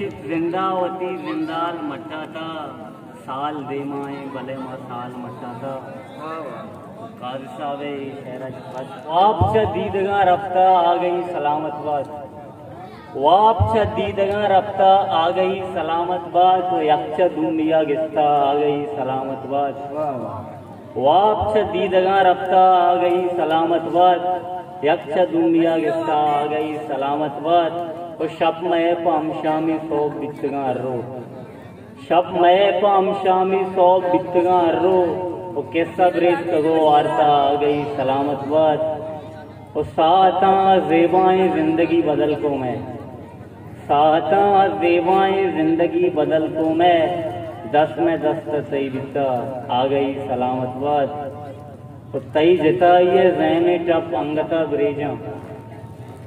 जिंदावती जिंदाल मट्टा था साल दे माए भले माँ साल मट्टा था कादशावे शहरा वाप दीदगा रफ्ता आ गई सलामतबाद वाप दीदगा रफ्ता आ गई सलामतबाद तो यक्ष दुनिया गिस्ता आ गई सलामतबाद वाप दीदगा रफ्ता आ गई सलामतबाद यक्ष दुनिया गिस्ता आ गई सलामतबाद और शब में पाम शामी सौ बितगा रो शब में पाम शामी सौ बितगा रो वो कैसा ब्रेस कगो वार्ता आ गई सलामतबाद वो साता ज़ेबाएं जिंदगी बदल को मैं साता ज़ेबाएं जिंदगी बदल को मैं 10 में 10 सही बिता आ गई सलामतबाद तो तई जताइए ज़ैने टप अंगता ब्रेजा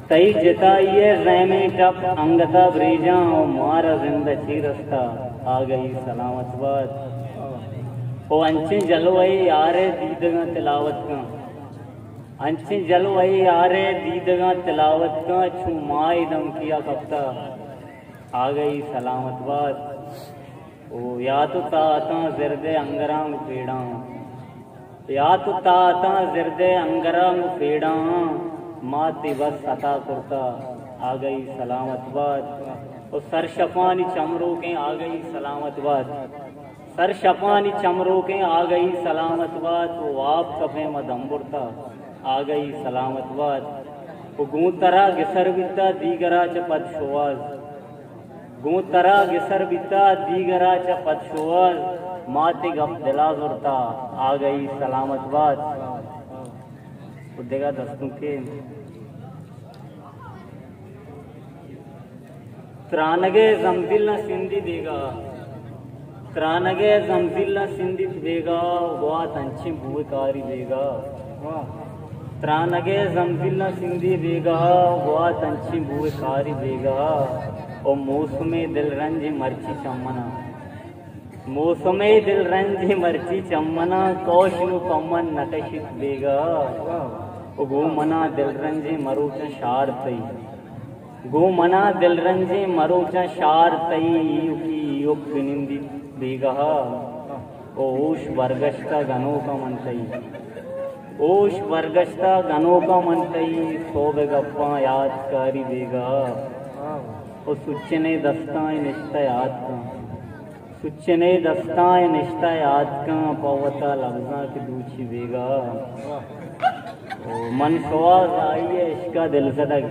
तई जताइए ज़ैने टप अंगता ब्रेजा और मारा जिंदगी रस्ता आ गई सलामतबाद ओ अंचे जलवाई यारे दीदगा तिलावत का अंचे जलवाई यारे दीदगा तिलावत का छू माई दम किया कफ्ता आ गई सलामतबाद ओ या तो ताता ज़िरदे अंगरांग पेड़ा या तो ताता ज़िरदे अंगरांग पेड़ा माती बस अता कुर्ता आ गई सलामतबाद और सरशपानी चमरों के आ गई सलामतबाद सर शपानी चमरों के आ गई सलामतबाद वो आप कफे मदम्बुरता आ गई सलामतबाद वो गूतरा गिसर बिता दीगरा च पद शोवाज गूतरा गिसर बिता दीगरा च पद शोवाज माते गप दिला जुरता आ गई सलामतबाद देगा दस्तों के त्रानगे जमदिल न सिंधी देगा त्रानगे जमदिल न सिंधी देगा हुआ तंची भूकारी देगा त्रानगे जमदिल न सिंधी देगा हुआ तंची भूकारी देगा और मौसमे दिल रंज मर्ची चमना मौसमे दिल रंज मर्ची चमना कौशनु पमन नकशित देगा गो मना दिल रंजे मरोचा शार तई गो मना दिल रंजे मरोचा शार तई युकी युग निंदी बेगा ओश वर्गस्ता गनों का मनतई ओश वर्गस्ता गनों का मनतई सोबे गप्पा याद कारी देगा ओ सुच्चने दस्ताएं निश्ता याद का सुच्चने दस्ताएं निश्ता याद का पवता लफ्जा की दूची बेगा मन शवाज आइए इसका दिल सदक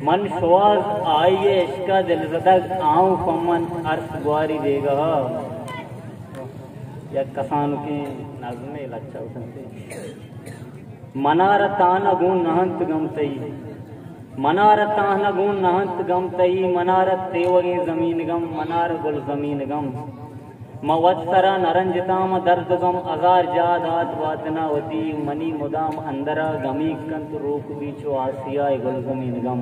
मन शवाज आइए इसका दिल सदक आऊं फमन अर्श गुआरी देगा या कसान के नज़्मे लच्छा मनारतान गुण नहंत गमतई मनारतान गुण नहंत गमतई मनारत तेवगे जमीन गम मनार गुल जमीन गम मवत्सरा नरंजताम दर्द गम अजार जादात वातनावती मनी मुदाम अंदरा गमी कंत रूप बीचो आसिया गुल जमीन गम।